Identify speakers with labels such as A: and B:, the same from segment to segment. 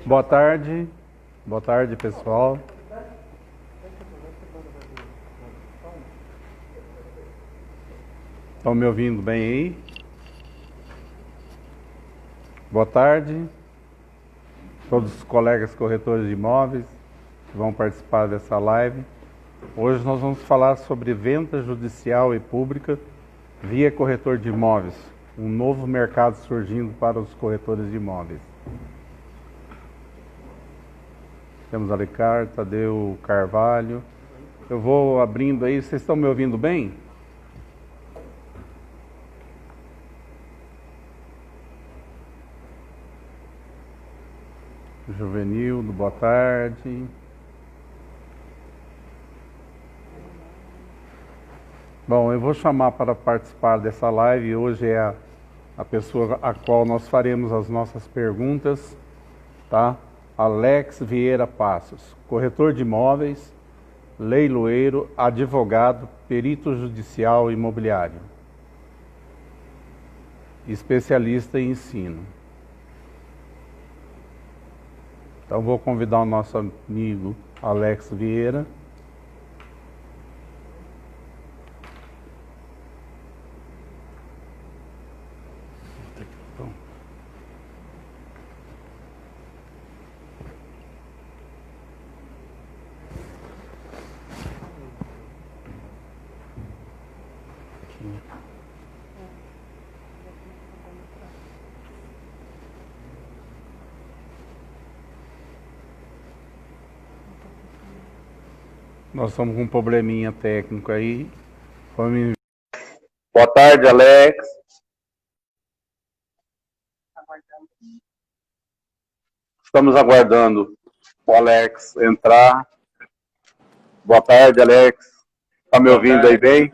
A: Boa tarde, pessoal. Estão me ouvindo bem aí? Boa tarde. Todos os colegas corretores de imóveis que vão participar dessa live. Hoje nós vamos falar sobre venda judicial e pública via corretor de imóveis. Um novo mercado surgindo para os corretores de imóveis. Temos Alencar, Tadeu Carvalho. Eu vou abrindo aí. Vocês estão me ouvindo bem? Juvenildo, boa tarde. Bom, eu vou chamar para participar dessa live. Hoje é a pessoa a qual nós faremos as nossas perguntas, tá? Alex Vieira Passos, corretor de imóveis, leiloeiro, advogado, perito judicial imobiliário, especialista em ensino. Então vou convidar o nosso amigo Alex Vieira. Nós estamos com um probleminha técnico aí. Boa tarde, Alex. Estamos aguardando o Alex entrar. Boa tarde, Alex. Está me ouvindo aí bem?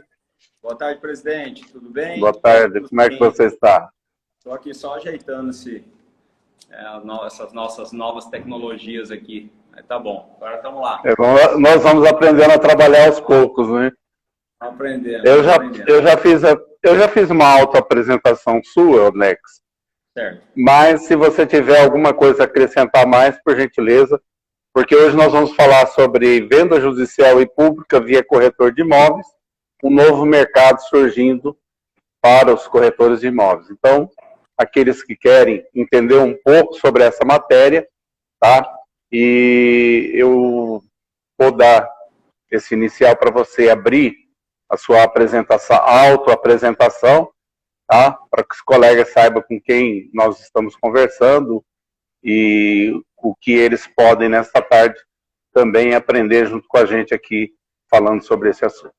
B: Boa tarde, presidente. Tudo bem?
A: Boa tarde. Como é que você está?
B: Estou aqui só ajeitando essas nossas novas tecnologias aqui. Tá bom, agora estamos lá.
A: Nós vamos aprendendo a trabalhar aos poucos, né?
B: Aprendendo.
A: Eu já fiz uma auto-apresentação sua, Alex.
B: Certo.
A: Mas se você tiver alguma coisa a acrescentar mais, por gentileza, porque hoje nós vamos falar sobre venda judicial e pública via corretor de imóveis, um novo mercado surgindo para os corretores de imóveis. Então, aqueles que querem entender um pouco sobre essa matéria, tá? E eu vou dar esse inicial para você abrir a sua apresentação, auto-apresentação, tá? Para que os colegas saibam com quem nós estamos conversando e o que eles podem, nesta tarde, também aprender junto com a gente aqui, falando sobre esse assunto.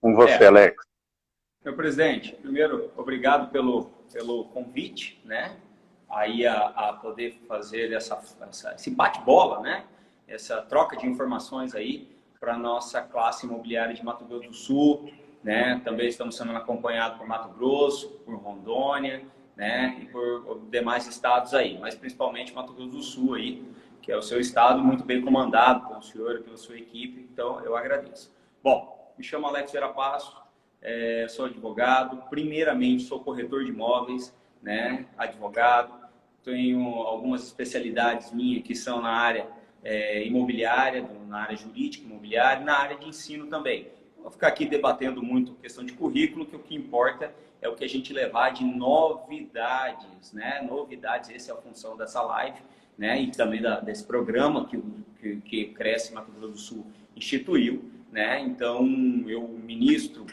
A: Com você, Alex.
B: Meu presidente, primeiro, obrigado pelo convite, né? Aí a poder fazer esse bate-bola, né? Essa troca de informações aí para a nossa classe imobiliária de Mato Grosso do Sul, né? Também estamos sendo acompanhados por Mato Grosso, por Rondônia, né? E por demais estados aí, mas principalmente Mato Grosso do Sul aí, que é o seu estado muito bem comandado pelo senhor e pela sua equipe, então eu agradeço. Bom, me chamo Alex Vieira Passos, sou advogado, primeiramente sou corretor de imóveis, né? Advogado. Tenho algumas especialidades minhas que são na área imobiliária, na área jurídica imobiliária e na área de ensino também. Não vou ficar aqui debatendo muito questão de currículo, que o que importa é o que a gente levar de novidades, né? Novidades, essa é a função dessa live, né? E também desse programa que Cresce Mato Grosso do Sul instituiu, né? Então, eu ministro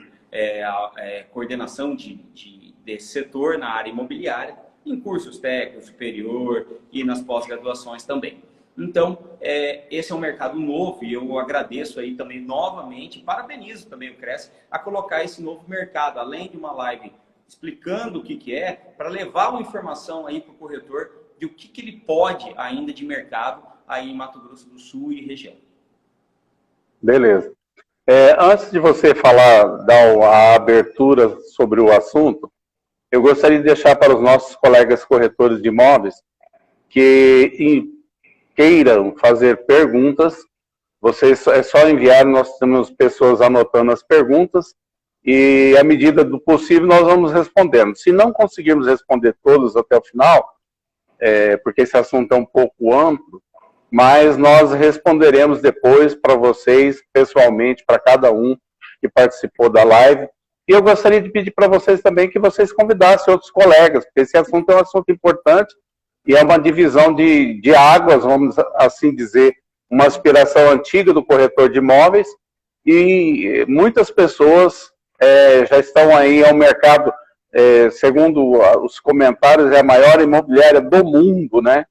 B: a coordenação desse setor na área imobiliária, em cursos técnicos, superior e nas pós-graduações também. Então, esse é um mercado novo e eu agradeço aí também novamente, parabenizo também o Cresce a colocar esse novo mercado, além de uma live explicando o que é, para levar uma informação aí para o corretor de o que ele pode ainda de mercado aí em Mato Grosso do Sul e região.
A: Beleza. Antes de você dar a abertura sobre o assunto, eu gostaria de deixar para os nossos colegas corretores de imóveis que queiram fazer perguntas, vocês é só enviar, nós temos pessoas anotando as perguntas e, à medida do possível, nós vamos respondendo. Se não conseguirmos responder todos até o final, porque esse assunto é um pouco amplo, mas nós responderemos depois para vocês, pessoalmente, para cada um que participou da live. E eu gostaria de pedir para vocês também que vocês convidassem outros colegas, porque esse assunto é um assunto importante e é uma divisão de águas, vamos assim dizer, uma aspiração antiga do corretor de imóveis, e muitas pessoas já estão aí ao mercado, segundo os comentários, é a maior imobiliária do mundo, né?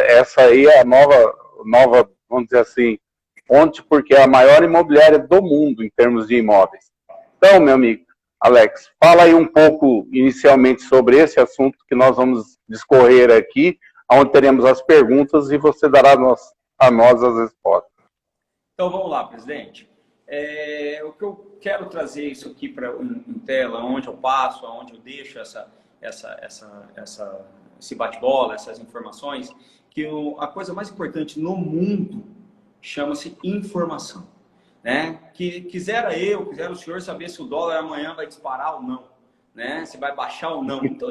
A: Essa aí é a nova, vamos dizer assim, fonte, porque é a maior imobiliária do mundo em termos de imóveis. Então, meu amigo Alex, fala aí um pouco inicialmente sobre esse assunto que nós vamos discorrer aqui, onde teremos as perguntas e você dará a nós as respostas.
B: Então vamos lá, presidente. O que eu quero trazer isso aqui em tela, onde eu passo, onde eu deixo esse bate-bola, essas informações, que a coisa mais importante no mundo chama-se informação. Né? Quisera o senhor saber se o dólar amanhã vai disparar ou não, né? Se vai baixar ou não. Então,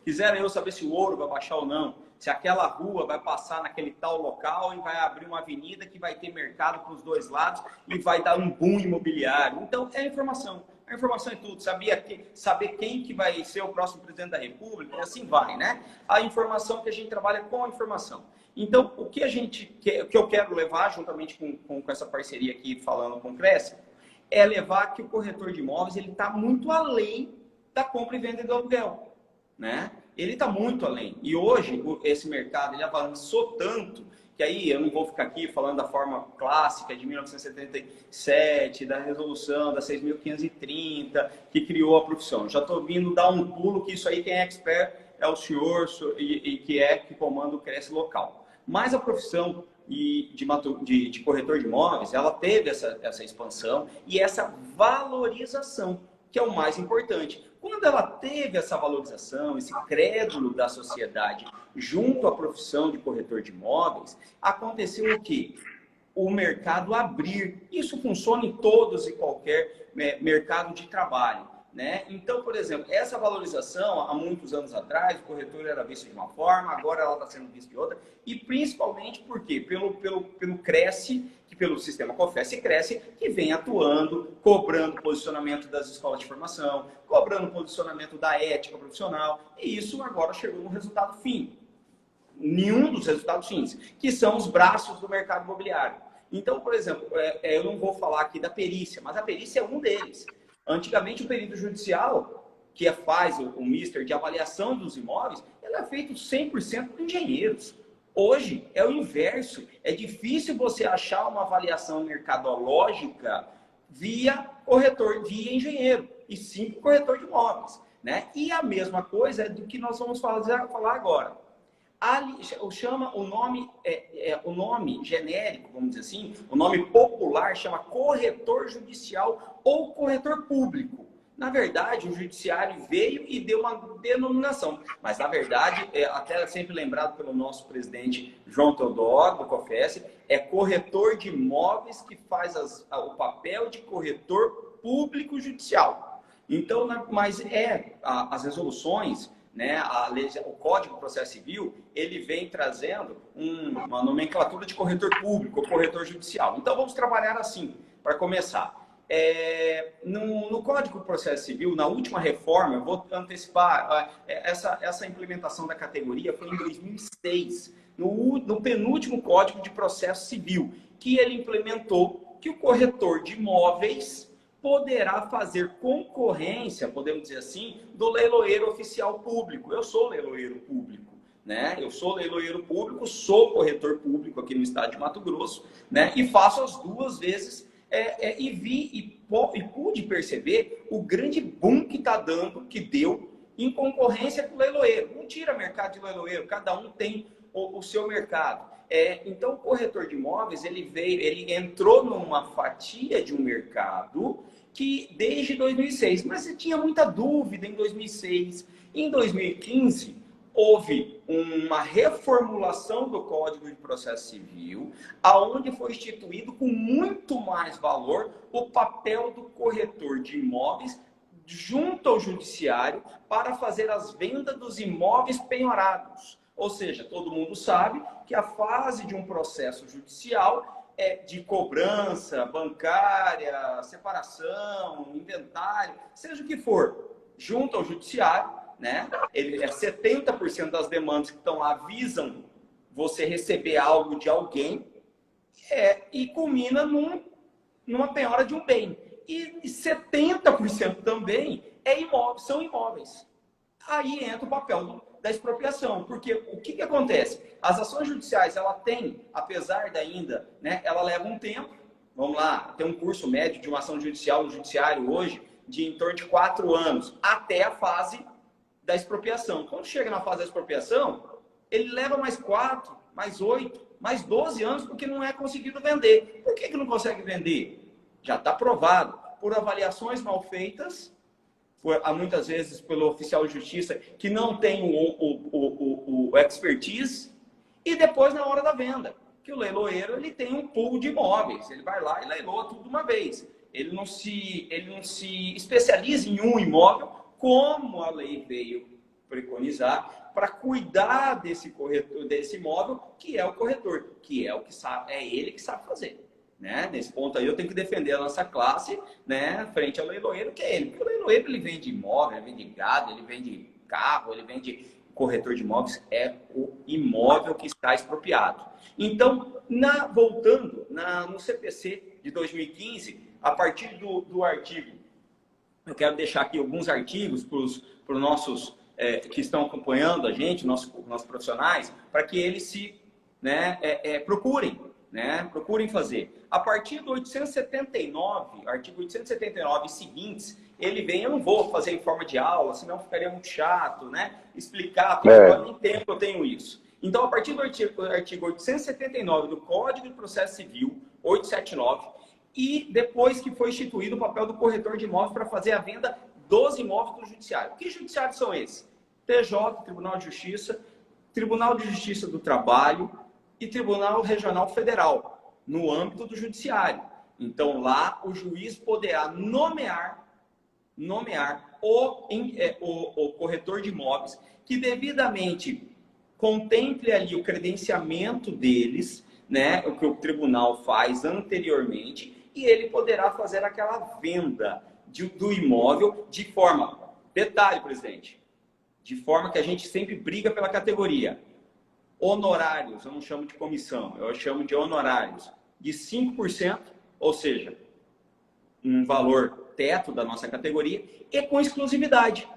B: quisera eu saber se o ouro vai baixar ou não, se aquela rua vai passar naquele tal local e vai abrir uma avenida que vai ter mercado para os dois lados e vai dar um boom imobiliário. Então, é informação. A informação é tudo. Saber quem que vai ser o próximo presidente da República, e assim vai, né? A informação que a gente trabalha com a informação. Então, o que eu quero levar, juntamente com essa parceria aqui, falando com o Cresce, é levar que o corretor de imóveis ele está muito além da compra e venda do aluguel, né? Ele está muito além. E hoje, esse mercado ele avançou tanto que aí eu não vou ficar aqui falando da forma clássica de 1977, da resolução da 6.530, que criou a profissão. Já estou vindo dar um pulo que isso aí quem é expert é o senhor e que comanda o Cresce local. Mas a profissão de corretor de imóveis, ela teve essa expansão e essa valorização, que é o mais importante. Quando ela teve essa valorização, esse crédulo da sociedade junto à profissão de corretor de imóveis, aconteceu o quê? O mercado abrir. Isso funciona em todos e qualquer mercado de trabalho. Né? Então, por exemplo, essa valorização, há muitos anos atrás, o corretor era visto de uma forma, agora ela está sendo vista de outra, e principalmente por quê? Pelo Cresce, que pelo sistema COFES Cresce, que vem atuando, cobrando posicionamento das escolas de formação, cobrando posicionamento da ética profissional, e isso agora chegou no resultado fim. Nenhum dos resultados fins, que são os braços do mercado imobiliário. Então, por exemplo, eu não vou falar aqui da perícia, mas a perícia é um deles. Antigamente, o perito judicial, que faz o mister de avaliação dos imóveis, ele é feito 100% por engenheiros. Hoje, é o inverso. É difícil você achar uma avaliação mercadológica via engenheiro, e sim corretor de imóveis. Né? E a mesma coisa é do que nós vamos falar agora. O nome genérico, vamos dizer assim, o nome popular chama corretor judicial ou corretor público. Na verdade, o judiciário veio e deu uma denominação, mas na verdade, até sempre lembrado pelo nosso presidente João Teodoro, do COFES, é corretor de imóveis que faz o papel de corretor público judicial. Então, mas as resoluções, né, o Código de Processo Civil, ele vem trazendo uma nomenclatura de corretor público ou corretor judicial. Então, vamos trabalhar assim, para começar. No Código de Processo Civil, na última reforma, eu vou antecipar, essa implementação da categoria foi em 2006, no penúltimo Código de Processo Civil, que ele implementou que o corretor de imóveis poderá fazer concorrência, podemos dizer assim, do leiloeiro oficial público. Eu sou leiloeiro público, né? Eu sou leiloeiro público, sou corretor público aqui no estado de Mato Grosso, né? E faço as duas vezes e pude perceber o grande boom que deu em concorrência com o leiloeiro. Não tira mercado de leiloeiro, cada um tem o seu mercado. Então, o corretor de imóveis, ele entrou numa fatia de um mercado que desde 2006, mas você tinha muita dúvida em 2006. Em 2015, houve uma reformulação do Código de Processo Civil, aonde foi instituído com muito mais valor o papel do corretor de imóveis junto ao judiciário para fazer as vendas dos imóveis penhorados. Ou seja, todo mundo sabe que a fase de um processo judicial é de cobrança bancária, separação, inventário, seja o que for, junto ao judiciário, né? 70% das demandas que estão lá visam você receber algo de alguém e culmina numa penhora de um bem. E 70% também são imóveis. Aí entra o papel da expropriação, porque o que acontece? As ações judiciais, ela tem, apesar da ainda, né, ela leva um tempo. Vamos lá, tem um curso médio de uma ação judicial no judiciário hoje de em torno de 4 anos, até a fase da expropriação. Quando chega na fase da expropriação, ele leva mais 4, mais 8, mais 12 anos, porque não é conseguido vender. Por que não consegue vender? Já está provado por avaliações mal feitas, muitas vezes pelo oficial de justiça que não tem o expertise, e depois na hora da venda, que o leiloeiro ele tem um pool de imóveis, ele vai lá e leiloa tudo de uma vez. Ele não se especializa em um imóvel, como a lei veio preconizar, para cuidar desse corretor, desse imóvel, que é o corretor, que é o que sabe, é ele que sabe fazer. Né? Nesse ponto aí eu tenho que defender a nossa classe, né, frente ao leiloeiro, que é ele. Porque o leiloeiro ele vende imóvel, ele vende gado, ele vende carro, ele vende corretor de imóveis, é o imóvel que está expropriado. Então, voltando no CPC de 2015, a partir do artigo, eu quero deixar aqui alguns artigos para os nossos que estão acompanhando a gente, nossos profissionais, para que eles procurem fazer. A partir do 879, artigo 879 e seguintes, ele vem, eu não vou fazer em forma de aula, senão ficaria muito chato, né? Explicar, porque agora nem tempo eu tenho isso. Então, a partir do artigo 879 do Código de Processo Civil, 879, e depois que foi instituído o papel do corretor de imóveis para fazer a venda dos imóveis do judiciário. Que judiciários são esses? TJ, Tribunal de Justiça, Tribunal de Justiça do Trabalho e Tribunal Regional Federal, no âmbito do judiciário. Então, lá, o juiz poderá nomear o corretor de imóveis que devidamente contemple ali o credenciamento deles, né, o que o tribunal faz anteriormente, e ele poderá fazer aquela venda do imóvel de forma, detalhe, presidente, de forma que a gente sempre briga pela categoria. Honorários, eu não chamo de comissão, eu chamo de honorários, de 5%, ou seja, um valor teto da nossa categoria, e com exclusividade.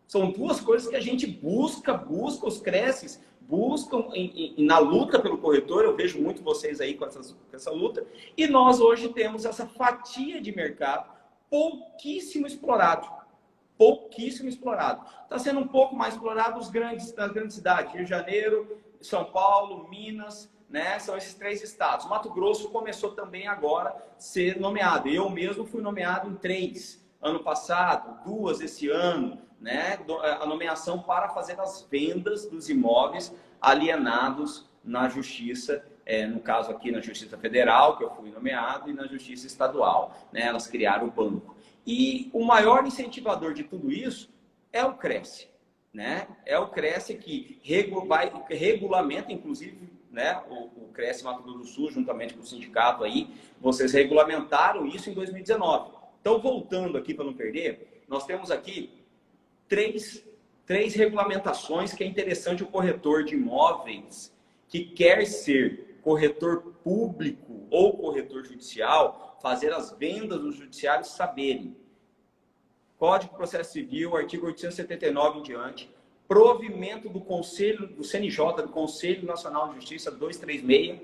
B: São duas coisas que a gente busca os creces, buscam na luta pelo corretor. Eu vejo muito vocês aí com essa luta, e nós hoje temos essa fatia de mercado pouquíssimo explorado. Pouquíssimo explorado. Está sendo um pouco mais explorado nas grandes cidades, Rio de Janeiro, São Paulo, Minas, né? São esses 3 estados. Mato Grosso começou também agora a ser nomeado. Eu mesmo fui nomeado em 3 ano passado, 2 esse ano, né? A nomeação para fazer as vendas dos imóveis alienados na Justiça, no caso aqui na Justiça Federal, que eu fui nomeado, e na Justiça Estadual, né? Elas criaram o banco. E o maior incentivador de tudo isso é o Cresce, né? É o Cresce que regulamenta, inclusive, né? O Cresce Mato Grosso do Sul, juntamente com o sindicato aí, vocês regulamentaram isso em 2019. Então, voltando aqui para não perder, nós temos aqui três regulamentações que é interessante o corretor de imóveis que quer ser corretor público ou corretor judicial, fazer as vendas dos judiciários saberem. Código de Processo Civil, artigo 879 em diante, provimento do Conselho, do CNJ, do Conselho Nacional de Justiça 236,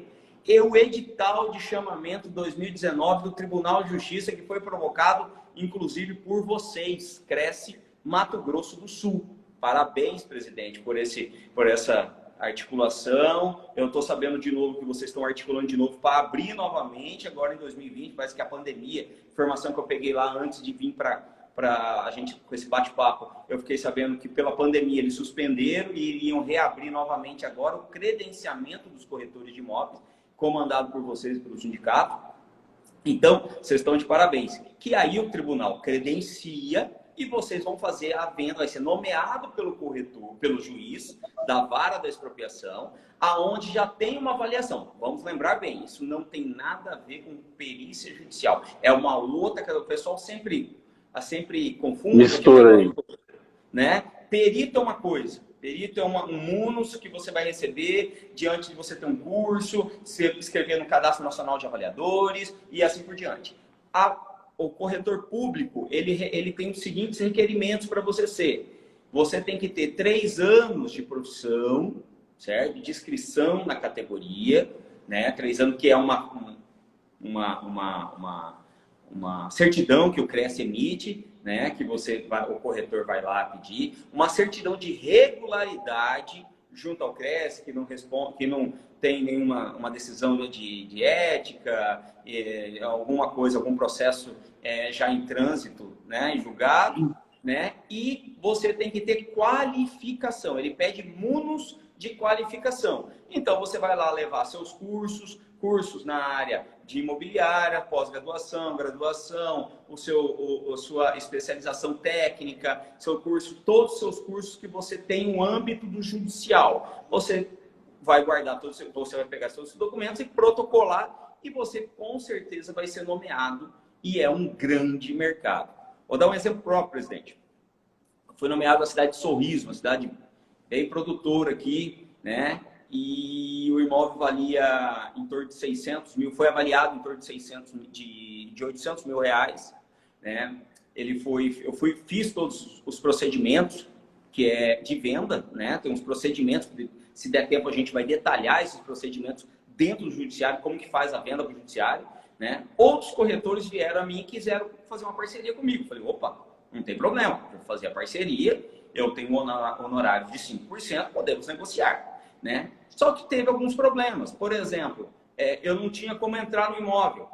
B: e o edital de chamamento 2019 do Tribunal de Justiça, que foi provocado, inclusive, por vocês, Cresce Mato Grosso do Sul. Parabéns, presidente, por essa articulação. Eu estou sabendo de novo que vocês estão articulando de novo para abrir novamente, agora em 2020, parece que a pandemia, informação que eu peguei lá antes de vir para para a gente, com esse bate-papo, eu fiquei sabendo que pela pandemia eles suspenderam e iriam reabrir novamente agora o credenciamento dos corretores de imóveis, comandado por vocês, pelo sindicato. Então, vocês estão de parabéns. Que aí o tribunal credencia e vocês vão fazer a venda, vai ser nomeado pelo corretor, pelo juiz da vara da expropriação, aonde já tem uma avaliação. Vamos lembrar bem, isso não tem nada a ver com perícia judicial. É uma outra que o pessoal sempre confunde.
A: Mistura aí.
B: Né? Perito é uma coisa. Perito é um munus que você vai receber diante de você ter um curso, se inscrever no Cadastro Nacional de Avaliadores e assim por diante. O corretor público, ele tem os seguintes requerimentos para você ser. Você tem que ter 3 anos de profissão, certo? De inscrição na categoria, né? 3 anos que é uma certidão que o CRES emite, né? Que o corretor vai lá pedir. Uma certidão de regularidade junto ao CRES, que não responde, que não tem nenhuma decisão de ética, alguma coisa, algum processo já em trânsito, né, em julgado, né? E você tem que ter qualificação. Ele pede munus de qualificação. Então você vai lá levar seus cursos na área de imobiliária, pós-graduação, graduação, sua especialização técnica, todos os seus cursos que você tem no âmbito do judicial. Você vai guardar você vai pegar todos os documentos e protocolar, e você com certeza vai ser nomeado, e é um grande mercado. Vou dar um exemplo próprio, presidente. Fui nomeado na cidade de Sorriso, uma cidade bem produtora aqui, né? E o imóvel valia em torno de 600 mil, foi avaliado em torno de 800 mil reais, né? Fiz todos os procedimentos que é de venda, né? Tem uns procedimentos, se der tempo a gente vai detalhar esses procedimentos dentro do judiciário, como que faz a venda para o judiciário, né? Outros corretores vieram a mim e quiseram fazer uma parceria comigo. Falei, opa, não tem problema, vou fazer a parceria, eu tenho um honorário de 5%, podemos negociar, né? Só que teve alguns problemas. Por exemplo, eu não tinha como entrar no imóvel.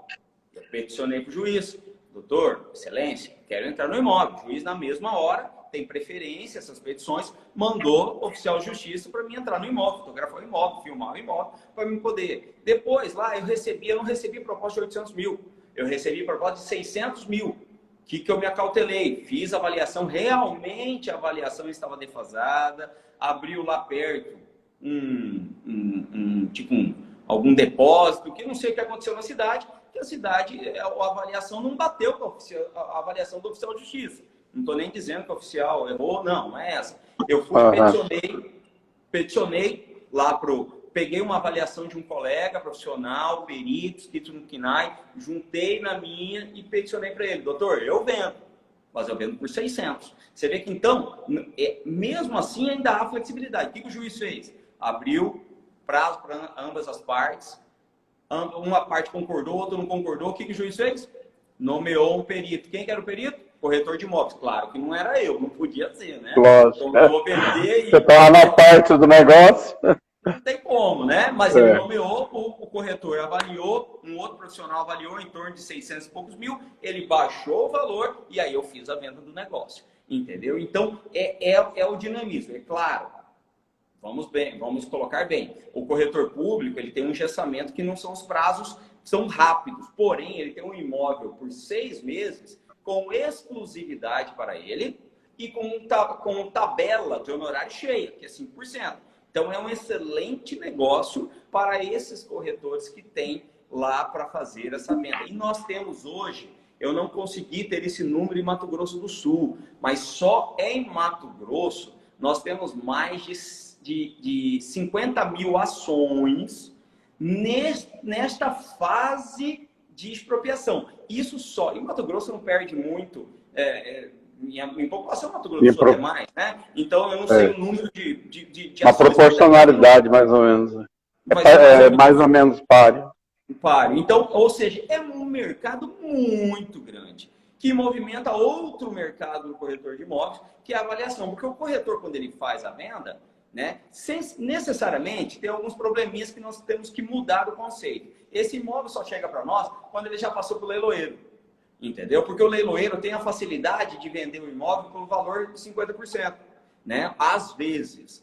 B: Eu peticionei para o juiz. Doutor, excelência, quero entrar no imóvel. O juiz, na mesma hora, tem preferência, essas petições, mandou oficial de justiça para mim entrar no imóvel, fotografar o imóvel, filmar o imóvel, para mim poder. Depois, lá, eu não recebi proposta de 800 mil. Eu recebi proposta de 600 mil. O que eu me acautelei? Fiz a avaliação, realmente a avaliação estava defasada, abriu lá perto algum depósito, que não sei o que aconteceu na cidade, que a cidade, a avaliação não bateu com a avaliação do oficial de justiça. Não estou nem dizendo que o oficial errou, não é essa. Eu fui, peticionei lá peguei uma avaliação de um colega profissional, perito, escrito no KNAI, juntei na minha e peticionei para ele. Doutor, eu vendo, mas eu vendo por 600. Você vê que, então, mesmo assim, ainda há flexibilidade. O que o juiz fez? Abriu prazo para ambas as partes. Uma parte concordou, outra não concordou. O que o juiz fez? Nomeou um perito. Quem que era o perito? Corretor de imóveis. Claro que não era eu, não podia ser, né?
A: Lógico.
B: Então, eu vou vender e...
A: Você estava na parte do negócio.
B: Não tem como, né? Mas ele nomeou, o corretor avaliou, um outro profissional avaliou em torno de 600 e poucos mil, ele baixou o valor e aí eu fiz a venda do negócio. Entendeu? Então, é o dinamismo. É claro, vamos colocar bem. O corretor público, ele tem um engessamento que não são os prazos, são rápidos. Porém, ele tem um imóvel por 6 meses com exclusividade para ele e com tabela de honorário cheia, que é 5%. Então, é um excelente negócio para esses corretores que têm lá para fazer essa venda. E nós temos hoje, eu não consegui ter esse número em Mato Grosso do Sul, mas só em Mato Grosso nós temos mais de 50 mil ações nesta fase de expropriação. Isso só. E Mato Grosso não perde muito... Em população, Mato Grosso do Sul até mais, né? Então, eu não sei o número de
A: uma proporcionalidade, mais ou menos. Mais ou menos páreo.
B: Então, ou seja, é um mercado muito grande, que movimenta outro mercado do corretor de imóveis, que é a avaliação. Porque o corretor, quando ele faz a venda, né, necessariamente tem alguns probleminhas que nós temos que mudar o conceito. Esse imóvel só chega para nós quando ele já passou pelo leiloeiro. entendeu? Porque o leiloeiro tem a facilidade de vender o imóvel pelo valor de 50%, né? Às vezes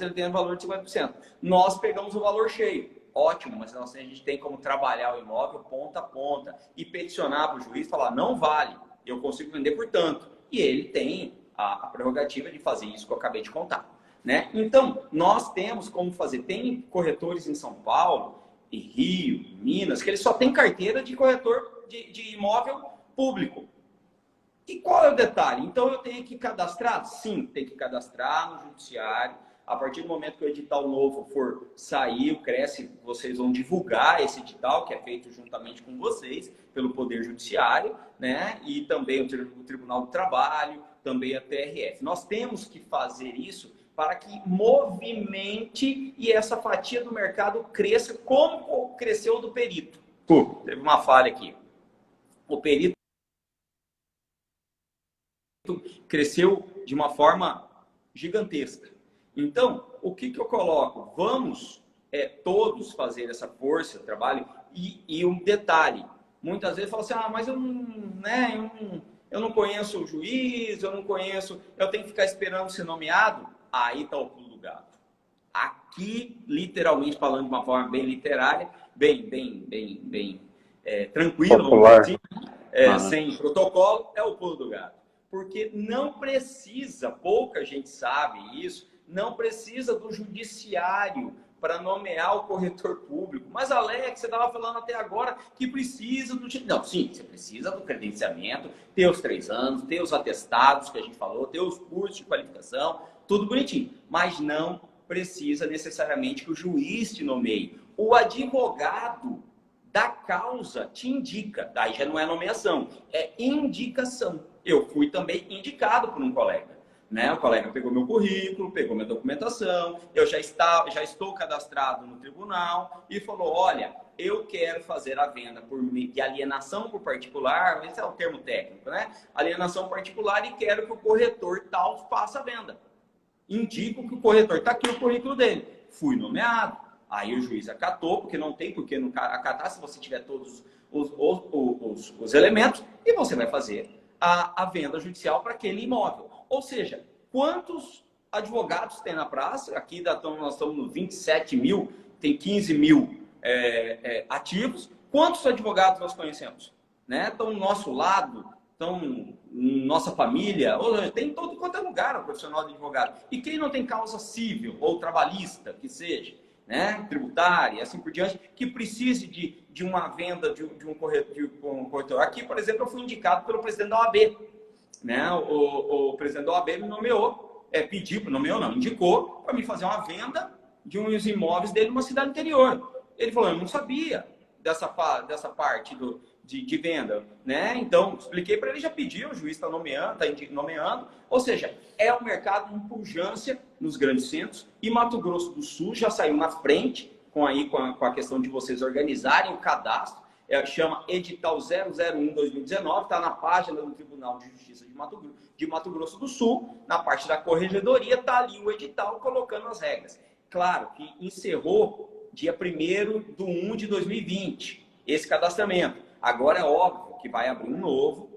B: ele tem o valor de 50%. Nós pegamos o valor cheio. Ótimo, mas a gente tem como trabalhar o imóvel ponta a ponta e peticionar para o juiz e falar, não vale, eu consigo vender por tanto. E ele tem a prerrogativa de fazer isso que eu acabei de contar, né? Então, nós temos como fazer. Tem corretores em São Paulo, em Rio, em Minas, que eles só têm carteira de corretor de imóvel público. E qual é o detalhe? Então, eu tenho que cadastrar? Sim, tem que cadastrar no judiciário. A partir do momento que o edital novo for sair, o Cresce, vocês vão divulgar esse edital, que é feito juntamente com vocês, pelo Poder Judiciário, né? E também o Tribunal do Trabalho, também a TRF. Nós temos que fazer isso para que movimente e essa fatia do mercado cresça como cresceu o do perito. Teve uma falha aqui. O perito cresceu de uma forma gigantesca. Então, o que eu coloco? Vamos todos fazer essa força, trabalho, e um detalhe, muitas vezes fala assim, mas eu não conheço o juiz, eu tenho que ficar esperando ser nomeado. Aí está o pulo do gato. Aqui, literalmente falando de uma forma bem literária, bem tranquila, assim, sem protocolo, é o pulo do gato. Porque não precisa, pouca gente sabe isso, não precisa do judiciário para nomear o corretor público. Mas, Alex, você estava falando até agora que precisa do... Não, sim, você precisa do credenciamento, ter os 3 anos, ter os atestados que a gente falou, ter os cursos de qualificação, tudo bonitinho. Mas não precisa necessariamente que o juiz te nomeie. O advogado da causa te indica. Daí já não é nomeação, é indicação. Eu fui também indicado por um colega. Né? O colega pegou meu currículo, pegou minha documentação, eu já estou cadastrado no tribunal e falou, olha, eu quero fazer a venda de alienação por particular, esse é o termo técnico, né? Alienação particular e quero que o corretor tal faça a venda. Indico que o corretor está aqui o currículo dele. Fui nomeado. Aí o juiz acatou, porque não tem porque não acatar se você tiver todos os elementos e você vai fazer a venda judicial para aquele imóvel. Ou seja, quantos advogados tem na praça? Aqui nós estamos no 27 mil, tem 15 mil ativos. Quantos advogados nós conhecemos? Né? Estão no nosso lado, estão nossa família, ou tem todo quanto é lugar um profissional de advogado. E quem não tem causa civil ou trabalhista, que seja, né? Tributária, assim por diante, que precise de uma venda de um corretor. Aqui, por exemplo, eu fui indicado pelo presidente da OAB. Né? O presidente da OAB me nomeou, indicou para me fazer uma venda de uns imóveis dele numa cidade interior. Ele falou, eu não sabia dessa parte de venda, né? Então, expliquei para ele, já pediu, o juiz está nomeando, ou seja, é um mercado em pujança nos grandes centros, e Mato Grosso do Sul já saiu na frente com a questão de vocês organizarem o cadastro, chama Edital 001-2019, está na página do Tribunal de Justiça de Mato Grosso do Sul, na parte da corregedoria, está ali o edital colocando as regras. Claro que encerrou dia 1º de 2020, esse cadastramento. Agora é óbvio que vai abrir um novo,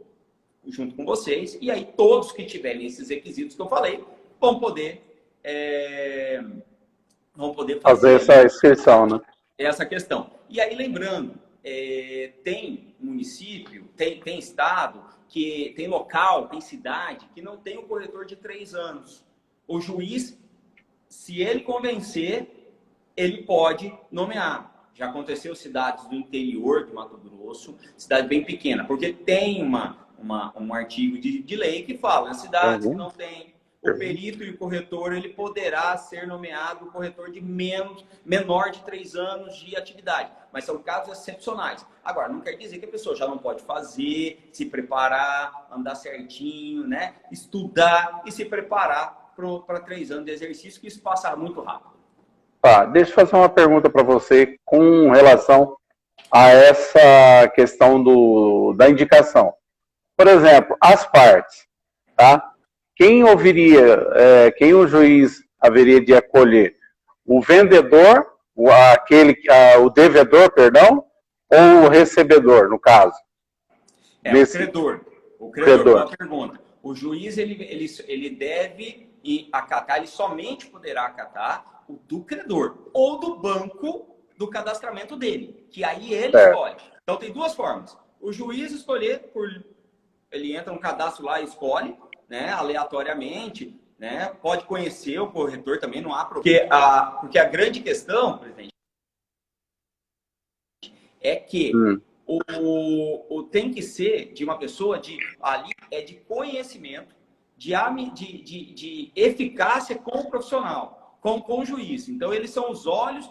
B: junto com vocês, e aí todos que tiverem esses requisitos que eu falei, vão poder
A: fazer essa inscrição, né?
B: Essa questão. E aí, lembrando, tem município, tem estado, que tem local, tem cidade, que não tem um corretor de 3 anos. O juiz, se ele convencer, ele pode nomear. Já aconteceu cidades do interior de Mato Grosso, cidade bem pequena, porque tem um artigo de lei que fala, nas cidades que não tem o perito e o corretor, ele poderá ser nomeado o corretor de menor de 3 anos de atividade. Mas são casos excepcionais. Agora, não quer dizer que a pessoa já não pode fazer, se preparar, andar certinho, né? Estudar e se preparar para 3 anos de exercício, que isso passa muito rápido.
A: Tá, deixa eu fazer uma pergunta para você com relação a essa questão da indicação. Por exemplo, as partes, tá? Quem o juiz haveria de acolher? O vendedor, o devedor, perdão, ou o recebedor, no caso?
B: O credor. O credor. Uma pergunta. O juiz, ele deve acatar, ele somente poderá acatar o do credor ou do banco do cadastramento dele, que aí ele escolhe. Então, tem duas formas. O juiz escolher, ele entra no cadastro lá e escolhe, né, aleatoriamente, né, pode conhecer o corretor também, não há problema. Porque a grande questão, presidente, é que tem que ser de uma pessoa de conhecimento, de eficácia com o profissional, com o juiz. Então, eles são os olhos,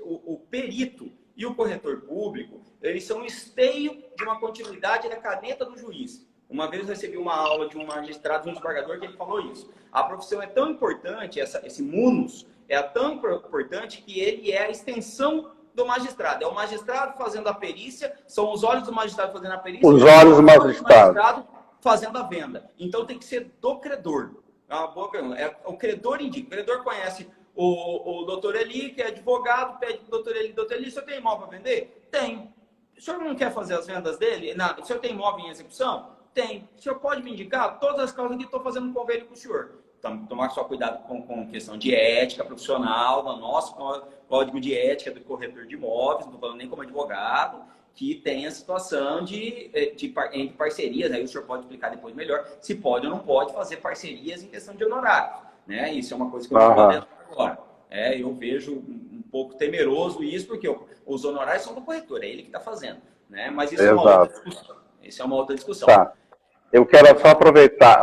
B: o perito e o corretor público, eles são o esteio de uma continuidade da caneta do juiz. Uma vez eu recebi uma aula de um magistrado, de um desembargador, que ele falou isso. A profissão é tão importante, esse munus é tão importante que ele é a extensão do magistrado. É o magistrado fazendo a perícia, são os olhos do magistrado fazendo a perícia.
A: Os olhos do magistrado
B: fazendo a venda. Então tem que ser do credor. É uma boa pergunta. O credor indica. O credor conhece o doutor Eli, que é advogado, pede para o doutor Eli, o senhor tem imóvel para vender? Tem. O senhor não quer fazer as vendas dele? Nada. O senhor tem imóvel em execução? Tem. O senhor pode me indicar todas as causas que estou fazendo um convênio com o senhor? Então, tomar só cuidado com questão de ética profissional, no nosso código de ética do corretor de imóveis, não estou falando nem como advogado, que tem a situação entre parcerias, aí o senhor pode explicar depois melhor, se pode ou não pode fazer parcerias em questão de honorários, né? Isso é uma coisa que eu não estou dentro agora. Eu vejo um pouco temeroso isso, porque os honorários são do corretor, é ele que está fazendo, né? Mas isso é uma outra discussão. Isso é uma outra discussão.
A: Tá. Eu quero só aproveitar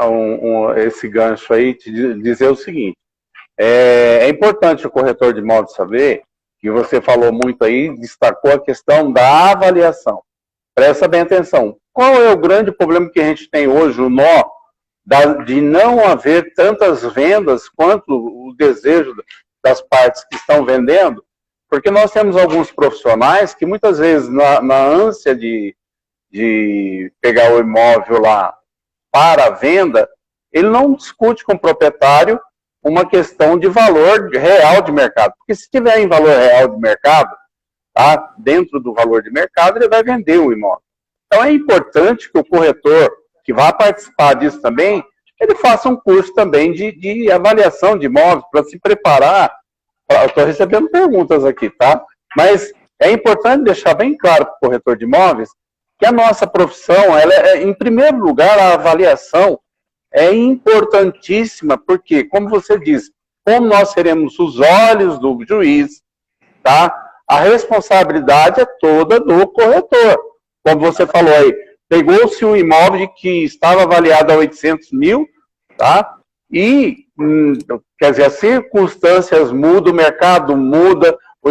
A: esse gancho aí e dizer o seguinte. É importante o corretor de imóveis saber, que você falou muito aí, destacou a questão da avaliação. Presta bem atenção. Qual é o grande problema que a gente tem hoje, o nó de não haver tantas vendas quanto o desejo das partes que estão vendendo? Porque nós temos alguns profissionais que muitas vezes, na ânsia de pegar o imóvel lá para a venda, ele não discute com o proprietário uma questão de valor real de mercado. Porque se tiver em valor real de mercado, tá, dentro do valor de mercado, ele vai vender o imóvel. Então é importante que o corretor, que vai participar disso também, ele faça um curso também de avaliação de imóveis, para se preparar. Eu estou recebendo perguntas aqui, tá? Mas é importante deixar bem claro para o corretor de imóveis que a nossa profissão, em primeiro lugar, a avaliação é importantíssima, porque, como você disse, como nós seremos os olhos do juiz, tá? A responsabilidade é toda do corretor. Como você falou aí, pegou-se um imóvel que estava avaliado a 800 mil, tá? E, quer dizer, as circunstâncias mudam, o mercado muda, o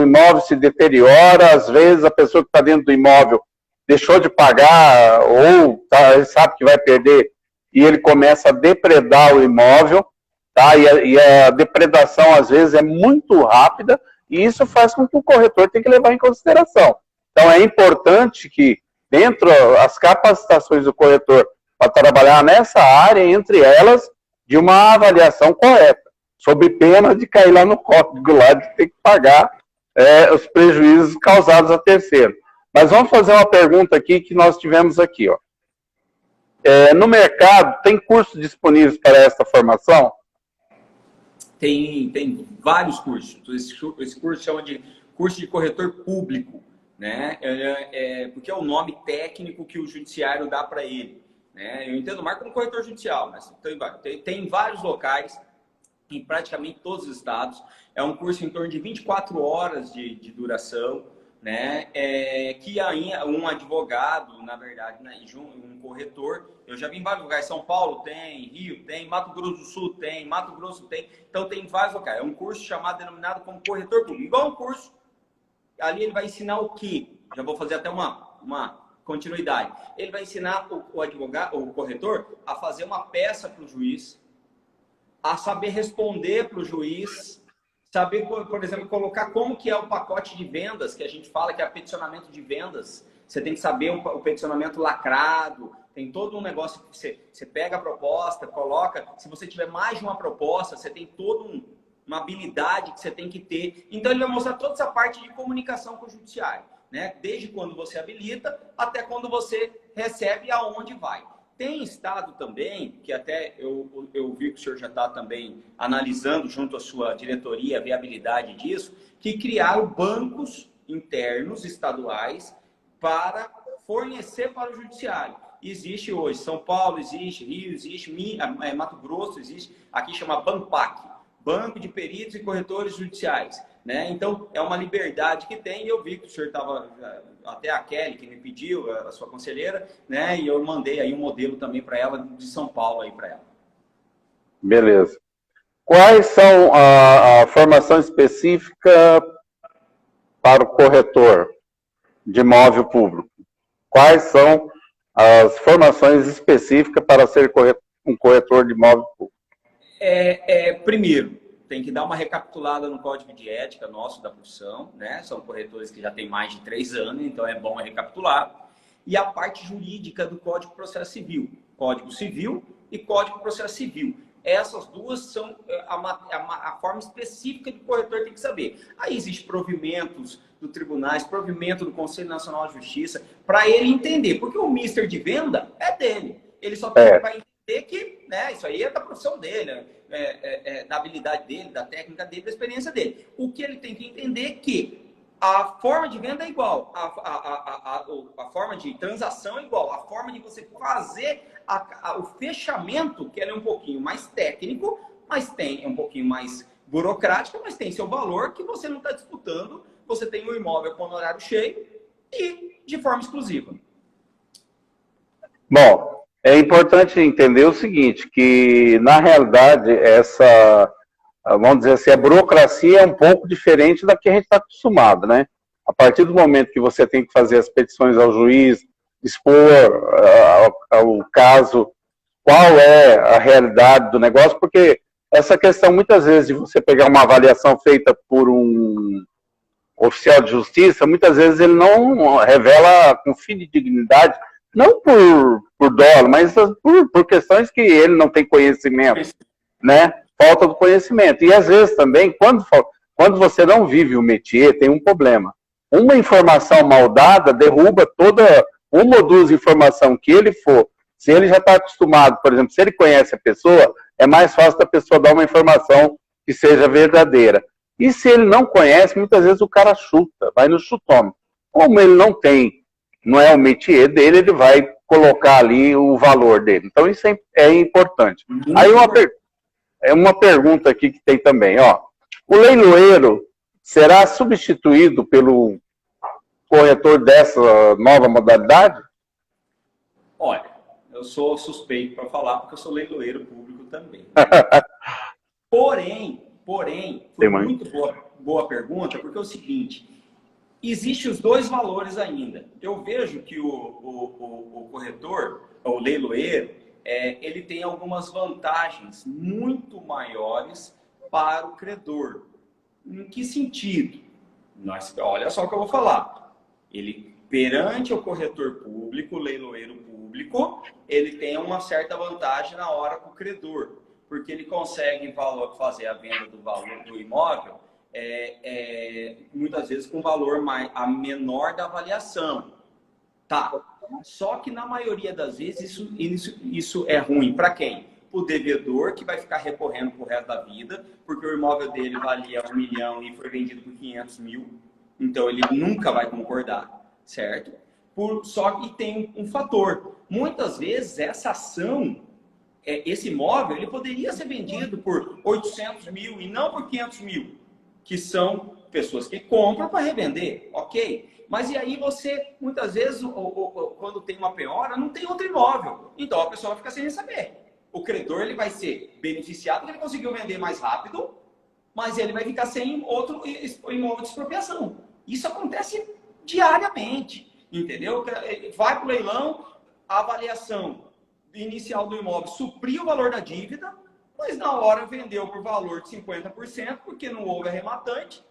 A: imóvel se deteriora, às vezes a pessoa que está dentro do imóvel deixou de pagar ou ele sabe que vai perder e ele começa a depredar o imóvel, tá? E a depredação às vezes é muito rápida e isso faz com que o corretor tenha que levar em consideração. Então é importante que dentro das capacitações do corretor para trabalhar nessa área, entre elas, de uma avaliação correta, sob pena de cair lá no código lá de ter que pagar os prejuízos causados a terceiro. Mas vamos fazer uma pergunta aqui que nós tivemos aqui, ó. No mercado, tem cursos disponíveis para essa formação?
B: Tem vários cursos. Esse curso chama de curso de corretor público, né? Porque é o nome técnico que o judiciário dá para ele, né? Eu entendo mais como corretor judicial, mas tem vários locais, em praticamente todos os estados. É um curso em torno de 24 horas de duração, né? Que um advogado, na verdade, né? Um corretor, eu já vi em vários lugares, São Paulo tem, Rio tem, Mato Grosso do Sul tem, Mato Grosso tem, então tem vários locais. É um curso denominado como corretor público. Igual um curso, ali ele vai ensinar o quê? Já vou fazer até uma continuidade. Ele vai ensinar o advogado, o corretor, a fazer uma peça para o juiz, a saber responder para o juiz, saber, por exemplo, colocar como que é o pacote de vendas, que a gente fala que é peticionamento de vendas. Você tem que saber o peticionamento lacrado, tem todo um negócio que você pega a proposta, coloca. Se você tiver mais de uma proposta, você tem toda uma habilidade que você tem que ter. Então, ele vai mostrar toda essa parte de comunicação com o judiciário. né? Desde quando você habilita até quando você recebe e aonde vai. Tem estado também, que até eu vi que o senhor já está também analisando junto à sua diretoria a viabilidade disso, que criaram bancos internos estaduais para fornecer para o judiciário. Existe hoje, São Paulo existe, Rio existe, Mato Grosso existe, aqui chama BANPAC, Banco de Peritos e Corretores Judiciais. Né? Então, é uma liberdade que tem, e eu vi que o senhor estava, até a Kelly que me pediu, a sua conselheira, né? E eu mandei aí um modelo também para ela, de São Paulo aí para ela.
A: Beleza. Quais são a formação específica para o corretor de imóvel público? Quais são as formações específicas para ser um corretor de imóvel público?
B: Primeiro, tem que dar uma recapitulada no código de ética nosso da profissão, né? São corretores que já têm mais de 3 anos, então é bom recapitular. E a parte jurídica do Código de Processo Civil, Código Civil e Código de Processo Civil. Essas duas são a forma específica que o corretor tem que saber. Aí existem provimentos do tribunais, provimento do Conselho Nacional de Justiça, para ele entender, porque o mister de venda é dele. Ele só vai entender que, né, isso aí é da profissão dele, da habilidade dele, da técnica dele, da experiência dele. O que ele tem que entender é que a forma de venda é igual, a forma de transação é igual, a forma de você fazer o fechamento, que ele é um pouquinho mais técnico, mas tem um pouquinho mais burocrático, mas tem seu valor que você não está disputando, você tem um imóvel com honorário cheio e de forma exclusiva.
A: Bom, é importante entender o seguinte, que na realidade vamos dizer assim, a burocracia é um pouco diferente da que a gente está acostumado, né? A partir do momento que você tem que fazer as petições ao juiz, expor o caso, qual é a realidade do negócio, porque essa questão, muitas vezes, de você pegar uma avaliação feita por um oficial de justiça, muitas vezes ele não revela com fidedignidade, não por dolo, mas por questões que ele não tem conhecimento, né? Falta do conhecimento. E às vezes também, quando você não vive o métier, tem um problema. Uma informação mal dada derruba toda uma ou duas informações que ele for. Se ele já está acostumado, por exemplo, se ele conhece a pessoa, é mais fácil da pessoa dar uma informação que seja verdadeira. E se ele não conhece, muitas vezes o cara chuta, vai no chutômetro. Como ele não é o métier dele, ele vai colocar ali o valor dele. Então isso é importante. Aí uma pergunta aqui que tem também, ó. O leiloeiro será substituído pelo corretor dessa nova modalidade?
B: Olha, eu sou suspeito para falar porque eu sou leiloeiro público também. Porém, foi muito boa pergunta, porque é o seguinte, existem os dois valores ainda. Eu vejo que o corretor, o leiloeiro, ele tem algumas vantagens muito maiores para o credor. Em que sentido? Olha só o que eu vou falar. Ele, perante o corretor público, o leiloeiro público, ele tem uma certa vantagem na hora com o credor, porque ele consegue fazer a venda do valor do imóvel muitas vezes com valor menor da avaliação. Tá. Só que na maioria das vezes isso é ruim para quem? O devedor, que vai ficar recorrendo pro resto da vida, porque o imóvel dele valia 1 milhão e foi vendido por 500 mil. Então ele nunca vai concordar, certo? Só que tem um fator. Muitas vezes essa ação, esse imóvel, ele poderia ser vendido por 800 mil e não por 500 mil, que são pessoas que compram para revender, ok? Mas e aí você, muitas vezes, quando tem uma penhora, não tem outro imóvel. Então a pessoa fica sem receber. O credor ele vai ser beneficiado porque ele conseguiu vender mais rápido, mas ele vai ficar sem outro imóvel de expropriação. Isso acontece diariamente, entendeu? Vai para o leilão, a avaliação inicial do imóvel supriu o valor da dívida, mas na hora vendeu por valor de 50%, porque não houve arrematante,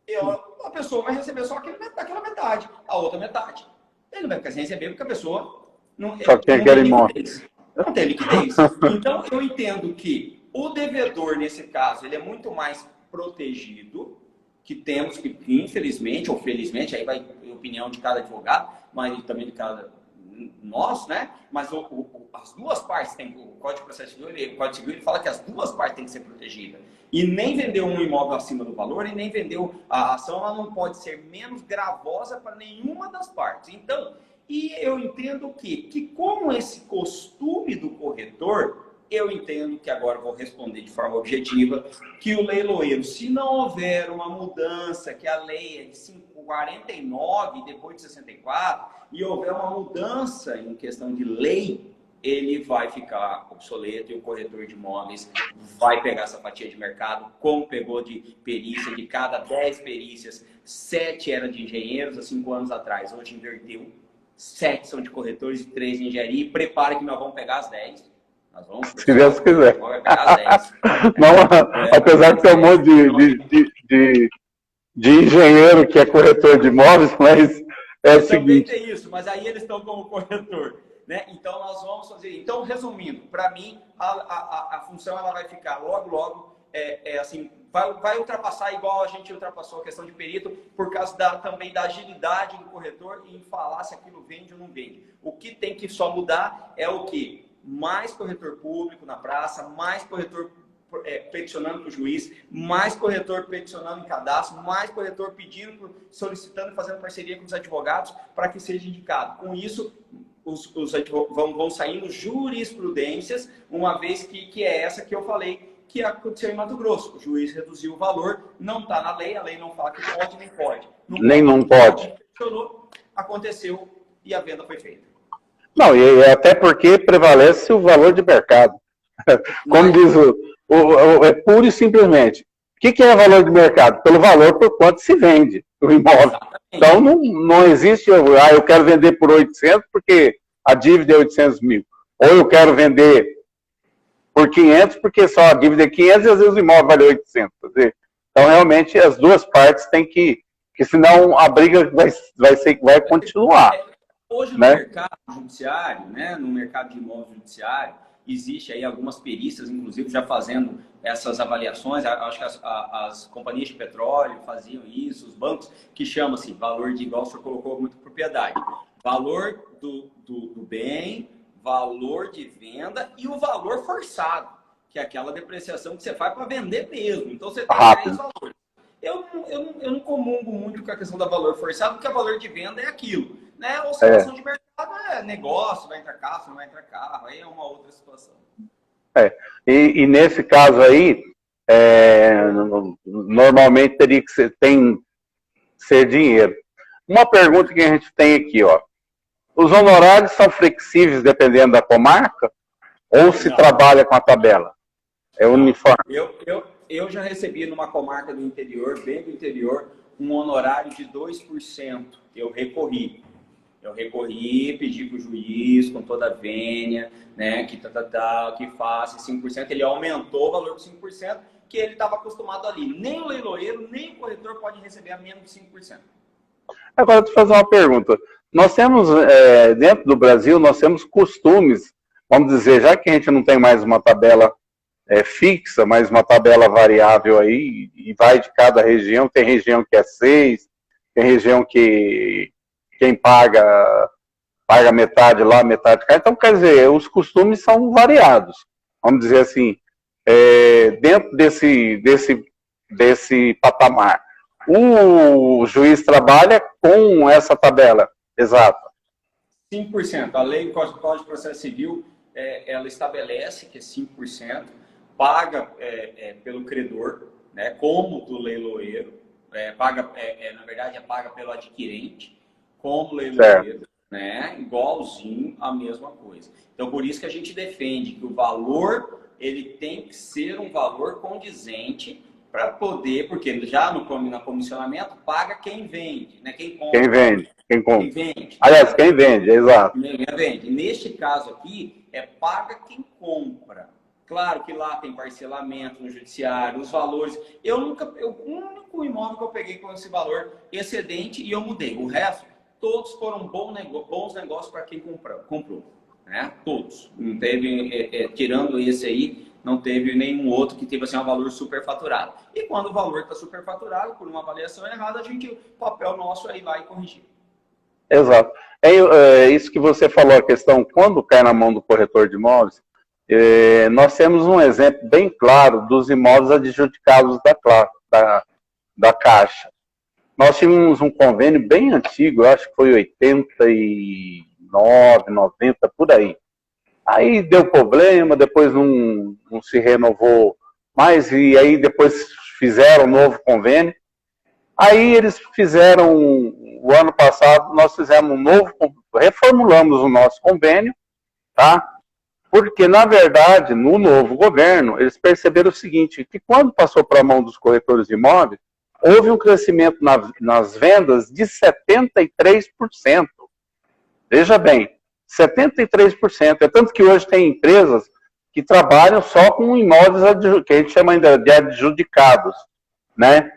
B: e a pessoa vai receber só aquela metade, a outra metade. Ele não vai ficar sem receber porque a pessoa não tem liquidez. Não tem liquidez. Então, eu entendo que o devedor, nesse caso, ele é muito mais protegido que temos que infelizmente, ou felizmente, aí vai a opinião de cada advogado, mas também de cada nós, né? Mas as duas partes têm, o Código de Processo Civil, o Código Civil, ele fala que as duas partes têm que ser protegidas. E nem vender um imóvel acima do valor e nem vender a ação, ela não pode ser menos gravosa para nenhuma das partes. Então, e eu entendo que como esse costume do corretor, eu entendo que agora vou responder de forma objetiva, que o leiloeiro, se não houver uma mudança, que a lei é de 49, depois de 64, e houver uma mudança em questão de lei, ele vai ficar obsoleto e o corretor de imóveis vai pegar essa fatia de mercado, como pegou de perícia, de cada 10 perícias, 7 eram de engenheiros há 5 anos atrás, hoje inverteu, 7 são de corretores e 3 de engenharia, e prepara que nós vamos pegar as 10. Nós vamos,
A: se Deus quiser.
B: Vai pegar as 10.
A: Não, apesar de ter um monte de engenheiro que é corretor de imóveis, mas é o seguinte...
B: Também tem isso, mas aí eles estão como corretor. Né? Então, nós vamos fazer... Então, resumindo, para mim, a função ela vai ficar logo, assim, vai ultrapassar igual a gente ultrapassou a questão de perito, por causa também da agilidade do corretor em falar se aquilo vende ou não vende. O que tem que só mudar é o quê? Mais corretor público na praça, mais corretor peticionando para o juiz, mais corretor peticionando em cadastro, mais corretor pedindo, solicitando e fazendo parceria com os advogados para que seja indicado. Com isso, os advogados vão saindo jurisprudências, uma vez que é essa que eu falei, que aconteceu em Mato Grosso. O juiz reduziu o valor, não está na lei, a lei não fala que pode nem pode.
A: Não pode.
B: Aconteceu e a venda foi feita.
A: Não, e até porque prevalece o valor de mercado. Como diz é puro e simplesmente. O que é valor de mercado? Pelo valor por quanto se vende o imóvel. Exatamente. Então, não existe, eu quero vender por 800 porque a dívida é 800 mil. Ou eu quero vender por 500 porque só a dívida é 500 e às vezes o imóvel vale 800. Então, realmente, as duas partes têm que senão a briga vai continuar.
B: Hoje no mercado judiciário, né, no mercado de imóvel judiciário, existe aí algumas perícias, inclusive, já fazendo essas avaliações. Acho que as companhias de petróleo faziam isso, os bancos, que chama-se valor de, igual o senhor colocou, muito propriedade. Valor do bem, valor de venda e o valor forçado, que é aquela depreciação que você faz para vender mesmo. Então, você tem 10 valores. Eu não comungo muito com a questão do valor forçado, porque o valor de venda é aquilo. Né? A oscilação de mercado é negócio, vai entrar carro, não vai entrar carro, aí é uma outra situação.
A: E nesse caso aí, normalmente teria que ser dinheiro. Uma pergunta que a gente tem aqui, ó. Os honorários são flexíveis dependendo da comarca? Ou se trabalha com a tabela? É uniforme?
B: Eu já recebi numa comarca do interior, bem do interior, um honorário de 2%. Eu recorri, pedi para o juiz, com toda a vênia, né, que faça 5%. Ele aumentou o valor de 5%, que ele estava acostumado ali. Nem o leiloeiro, nem o corretor pode receber a menos de 5%.
A: Agora, deixa eu fazer uma pergunta. Nós temos, dentro do Brasil, nós temos costumes, vamos dizer, já que a gente não tem mais uma tabela fixa, mas uma tabela variável aí, e vai de cada região. Tem região que é 6, tem região que quem paga metade lá, metade cá. Então, quer dizer, os costumes são variados. Vamos dizer assim, dentro desse patamar. O juiz trabalha com essa tabela exata.
B: 5%. A lei do Código de Processo Civil, ela estabelece que é 5%, paga pelo credor, né, como do leiloeiro, na verdade é paga pelo adquirente, como leiloeiro, né, igualzinho a mesma coisa. Então, por isso que a gente defende que o valor, ele tem que ser um valor condizente para poder, porque já no comissionamento paga quem vende, né, quem compra.
A: Quem vende, quem compra.
B: Quem vende.
A: Aliás, quem vende, exato.
B: Quem vende. Neste caso aqui, paga quem compra. Claro que lá tem parcelamento no judiciário, os valores. O único imóvel que eu peguei com esse valor excedente e eu mudei. O resto, todos foram bons negócios para quem comprou. Né? Todos. Não teve, tirando esse aí, não teve nenhum outro que teve assim, um valor superfaturado. E quando o valor está superfaturado, por uma avaliação errada, o papel nosso aí vai corrigir.
A: Exato. É isso que você falou, a questão, quando cai na mão do corretor de imóveis, nós temos um exemplo bem claro dos imóveis adjudicados da Caixa. Nós tínhamos um convênio bem antigo, eu acho que foi 89, 90, por aí. Aí deu problema, depois não se renovou mais, e aí depois fizeram um novo convênio. Aí eles fizeram, o ano passado, nós fizemos um novo, reformulamos o nosso convênio, tá? Porque, na verdade, no novo governo, eles perceberam o seguinte, que quando passou para a mão dos corretores de imóveis, houve um crescimento nas vendas de 73%. Veja bem, 73%. É tanto que hoje tem empresas que trabalham só com imóveis que a gente chama ainda de adjudicados, né?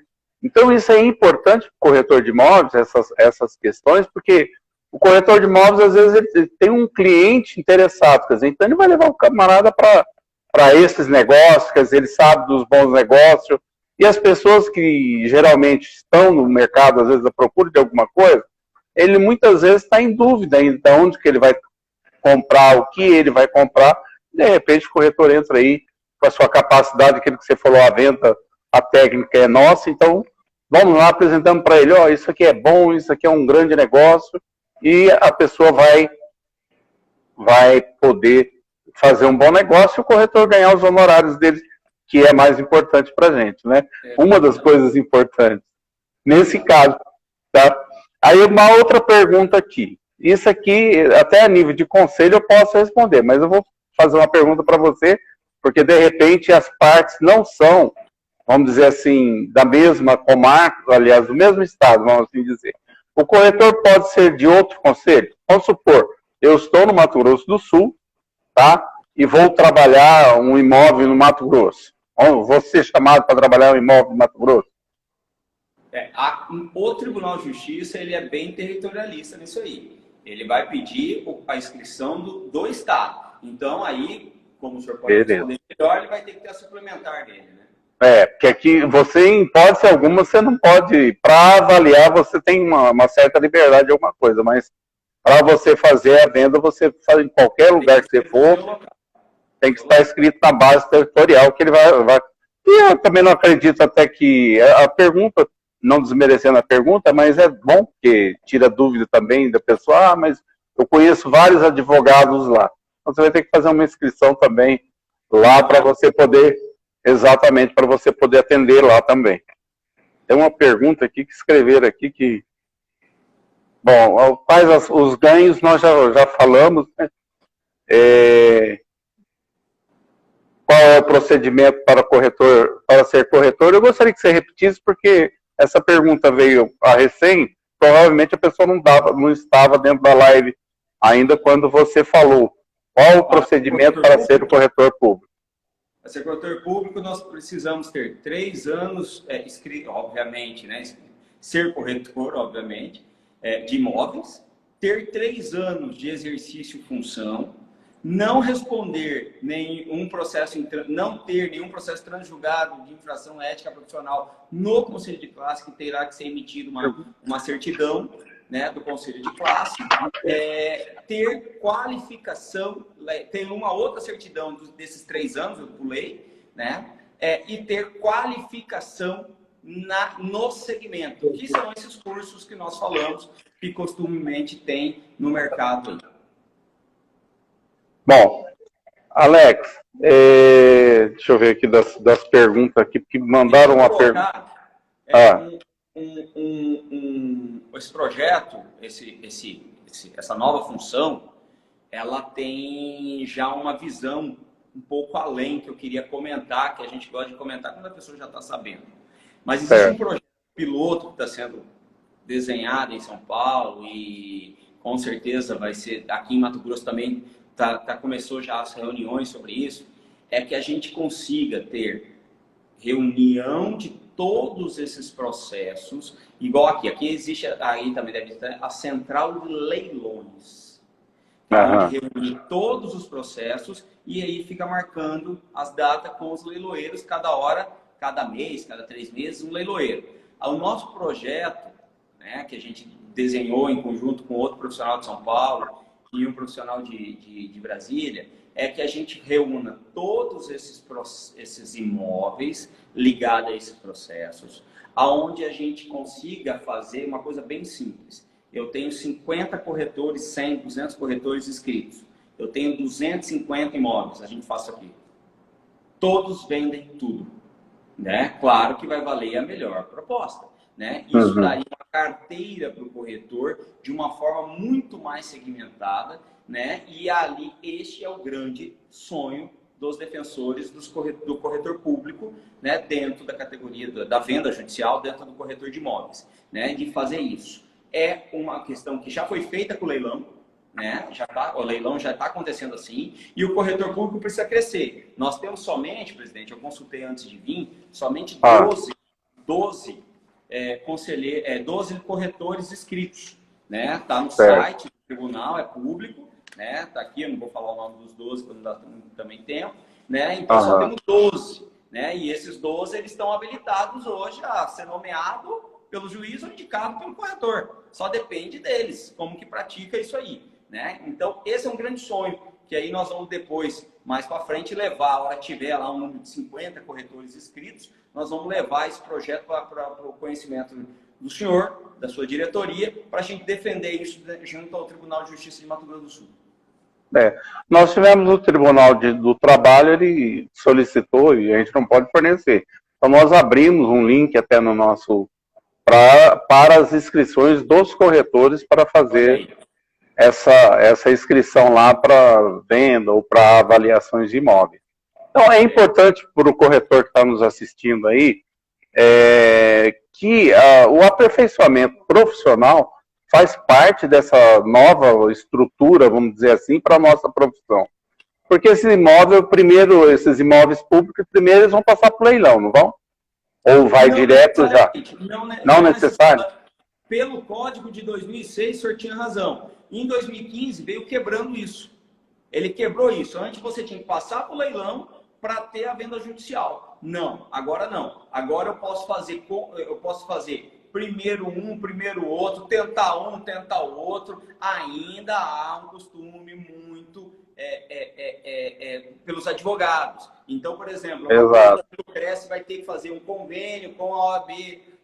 A: Então, isso é importante para o corretor de imóveis, essas questões, porque o corretor de imóveis, às vezes, ele tem um cliente interessado, quer dizer, então ele vai levar o camarada para esses negócios, quer dizer, ele sabe dos bons negócios, e as pessoas que geralmente estão no mercado, às vezes, à procura de alguma coisa, ele muitas vezes está em dúvida ainda de onde que ele vai comprar, o que ele vai comprar, e de repente o corretor entra aí com a sua capacidade, aquilo que você falou, a venda, a técnica é nossa, então vamos lá, apresentamos para ele, ó, isso aqui é bom, isso aqui é um grande negócio, e a pessoa vai poder fazer um bom negócio e o corretor ganhar os honorários dele, que é mais importante para a gente, né? Uma das coisas importantes. Nesse caso, tá? Aí uma outra pergunta aqui. Isso aqui, até a nível de conselho, eu posso responder, mas eu vou fazer uma pergunta para você, porque de repente as partes não são, vamos dizer assim, da mesma comarca, aliás, do mesmo estado, vamos assim dizer. O corretor pode ser de outro conselho? Vamos supor, eu estou no Mato Grosso do Sul, tá? E vou trabalhar um imóvel no Mato Grosso. Vou ser chamado para trabalhar um imóvel no Mato Grosso?
B: O Tribunal de Justiça, ele é bem territorialista nisso aí. Ele vai pedir a inscrição do Estado. Então, aí, como o senhor pode responder melhor, ele vai ter que ter a suplementar dele, né?
A: Porque aqui você, em hipótese alguma, você não pode, para avaliar, você tem uma certa liberdade de alguma coisa, mas para você fazer a venda, você faz em qualquer lugar que você for, tem que estar escrito na base territorial que ele vai. E eu também não acredito até que a pergunta, não desmerecendo a pergunta, mas é bom porque tira dúvida também da pessoa, mas eu conheço vários advogados lá. Então você vai ter que fazer uma inscrição também lá para você poder. Exatamente, para você poder atender lá também. Tem uma pergunta aqui que escreveram aqui que... Bom, quais os ganhos nós já falamos, né? Qual é o procedimento para ser corretor? Eu gostaria que você repetisse, porque essa pergunta veio a recém, provavelmente a pessoa não estava dentro da live ainda quando você falou. Qual o procedimento para ser o corretor público?
B: Para ser corretor público, nós precisamos ter 3 anos, obviamente, né? Ser corretor, obviamente, de imóveis, ter 3 anos de exercício função, não responder nenhum processo, não ter nenhum processo transjugado de infração ética profissional no Conselho de Classe, que terá que ser emitida uma certidão, né, do Conselho de Classe, ter qualificação, tem uma outra certidão desses 3 anos, eu pulei, né, e ter qualificação no segmento, que são esses cursos que nós falamos, que costumemente tem no mercado.
A: Bom, Alex, deixa eu ver aqui das perguntas aqui, que mandaram uma pergunta.
B: Esse projeto, essa nova função, ela tem já uma visão um pouco além que eu queria comentar, que a gente gosta de comentar quando a pessoa já está sabendo. Mas existe um projeto piloto que está sendo desenhado em São Paulo e com certeza vai ser aqui em Mato Grosso também, começou já as reuniões sobre isso, é que a gente consiga ter reunião de todos esses processos, igual aqui existe, aí também deve ter a central de leilões. onde reúne todos os processos e aí fica marcando as datas com os leiloeiros, cada hora, cada mês, cada 3 meses, um leiloeiro. O nosso projeto, né, que a gente desenhou em conjunto com outro profissional de São Paulo e um profissional de Brasília, é que a gente reúna todos esses imóveis ligados a esses processos, aonde a gente consiga fazer uma coisa bem simples. Eu tenho 50 corretores, 100, 200 corretores inscritos. Eu tenho 250 imóveis, a gente faz isso aqui. Todos vendem tudo, né? Claro que vai valer a melhor proposta, né? Isso daria uma carteira para o corretor de uma forma muito mais segmentada, né? E ali, este é o grande sonho dos defensores do corretor público, né? Dentro da categoria da venda judicial, dentro do corretor de imóveis, né? De fazer isso. É uma questão que já foi feita com o leilão, né? O leilão já está acontecendo assim, e o corretor público precisa crescer. Nós temos somente, presidente, eu consultei antes de vir, somente 12 corretores inscritos, né? Está no site do tribunal, é público, né? Está aqui, eu não vou falar o nome dos 12, porque não dá também tempo, né? Então só temos 12, né? E esses 12 eles estão habilitados hoje a ser nomeado pelo juiz ou indicado pelo corretor. Só depende deles, como que pratica isso aí, né? Então, esse é um grande sonho, que aí nós vamos depois, mais para frente, levar, a hora que tiver lá um número de 50 corretores inscritos, nós vamos levar esse projeto para o conhecimento do senhor, da sua diretoria, para a gente defender isso junto ao Tribunal de Justiça de Mato Grosso do Sul.
A: Nós tivemos o Tribunal do Trabalho, ele solicitou e a gente não pode fornecer. Então, nós abrimos um link até no nosso para as inscrições dos corretores para fazer essa inscrição lá para venda ou para avaliações de imóveis. Então, é importante para o corretor que está nos assistindo aí que o aperfeiçoamento profissional faz parte dessa nova estrutura, vamos dizer assim, para a nossa profissão. Porque esses imóveis públicos, primeiro eles vão passar por leilão, não vão? Ou vai direto já? Não necessário?
B: Pelo Código de 2006, o senhor tinha razão. Em 2015, veio quebrando isso. Ele quebrou isso. Antes você tinha que passar por leilão para ter a venda judicial. Não, agora não. Agora eu posso fazer primeiro um, primeiro outro, tentar um, tentar o outro. Ainda há um costume muito pelos advogados. Então, por exemplo, o Cresce vai ter que fazer um convênio com a OAB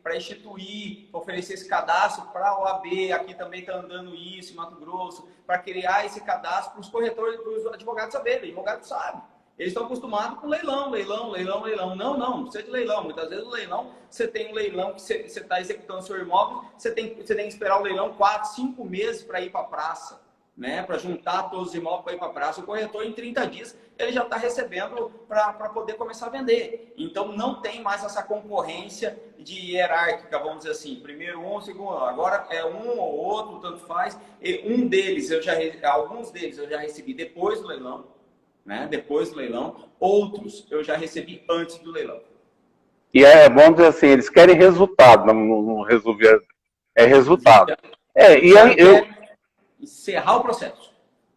B: para instituir, para oferecer esse cadastro para a OAB, aqui também está andando isso, em Mato Grosso, para criar esse cadastro para os corretores, para os advogados saberem. O advogado sabe. Eles estão acostumados com leilão. Não precisa de leilão. Muitas vezes o leilão, você tem um leilão que você está executando seu imóvel, você tem que esperar o leilão 4, 5 meses para ir para a praça, né? Para juntar todos os imóveis para ir para a praça. O corretor, em 30 dias, ele já está recebendo para poder começar a vender. Então, não tem mais essa concorrência de hierárquica, vamos dizer assim. Primeiro um, segundo um. Agora é um ou outro, tanto faz. E alguns deles eu já recebi depois do leilão, né? Depois do leilão. Outros eu já recebi antes do leilão.
A: E vamos dizer assim, eles querem resultado, não resolver. É resultado.
B: Encerrar o processo.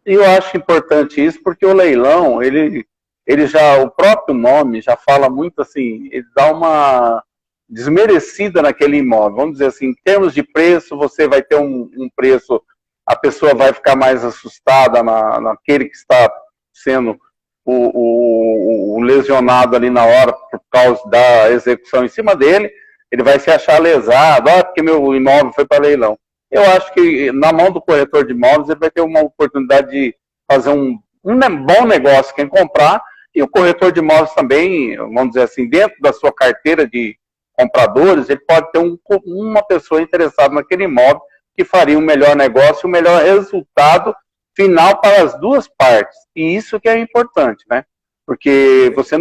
A: Eu acho importante isso, porque o leilão, o próprio nome já fala muito assim, ele dá uma desmerecida naquele imóvel. Vamos dizer assim, em termos de preço, você vai ter um preço, a pessoa vai ficar mais assustada naquele que está sendo o lesionado ali na hora por causa da execução em cima dele, ele vai se achar lesado, porque meu imóvel foi para leilão. Eu acho que na mão do corretor de imóveis ele vai ter uma oportunidade de fazer um bom negócio quem comprar, e o corretor de imóveis também, vamos dizer assim, dentro da sua carteira de compradores, ele pode ter uma pessoa interessada naquele imóvel que faria um melhor negócio, um melhor resultado final para as duas partes. E isso que é importante, né? Porque você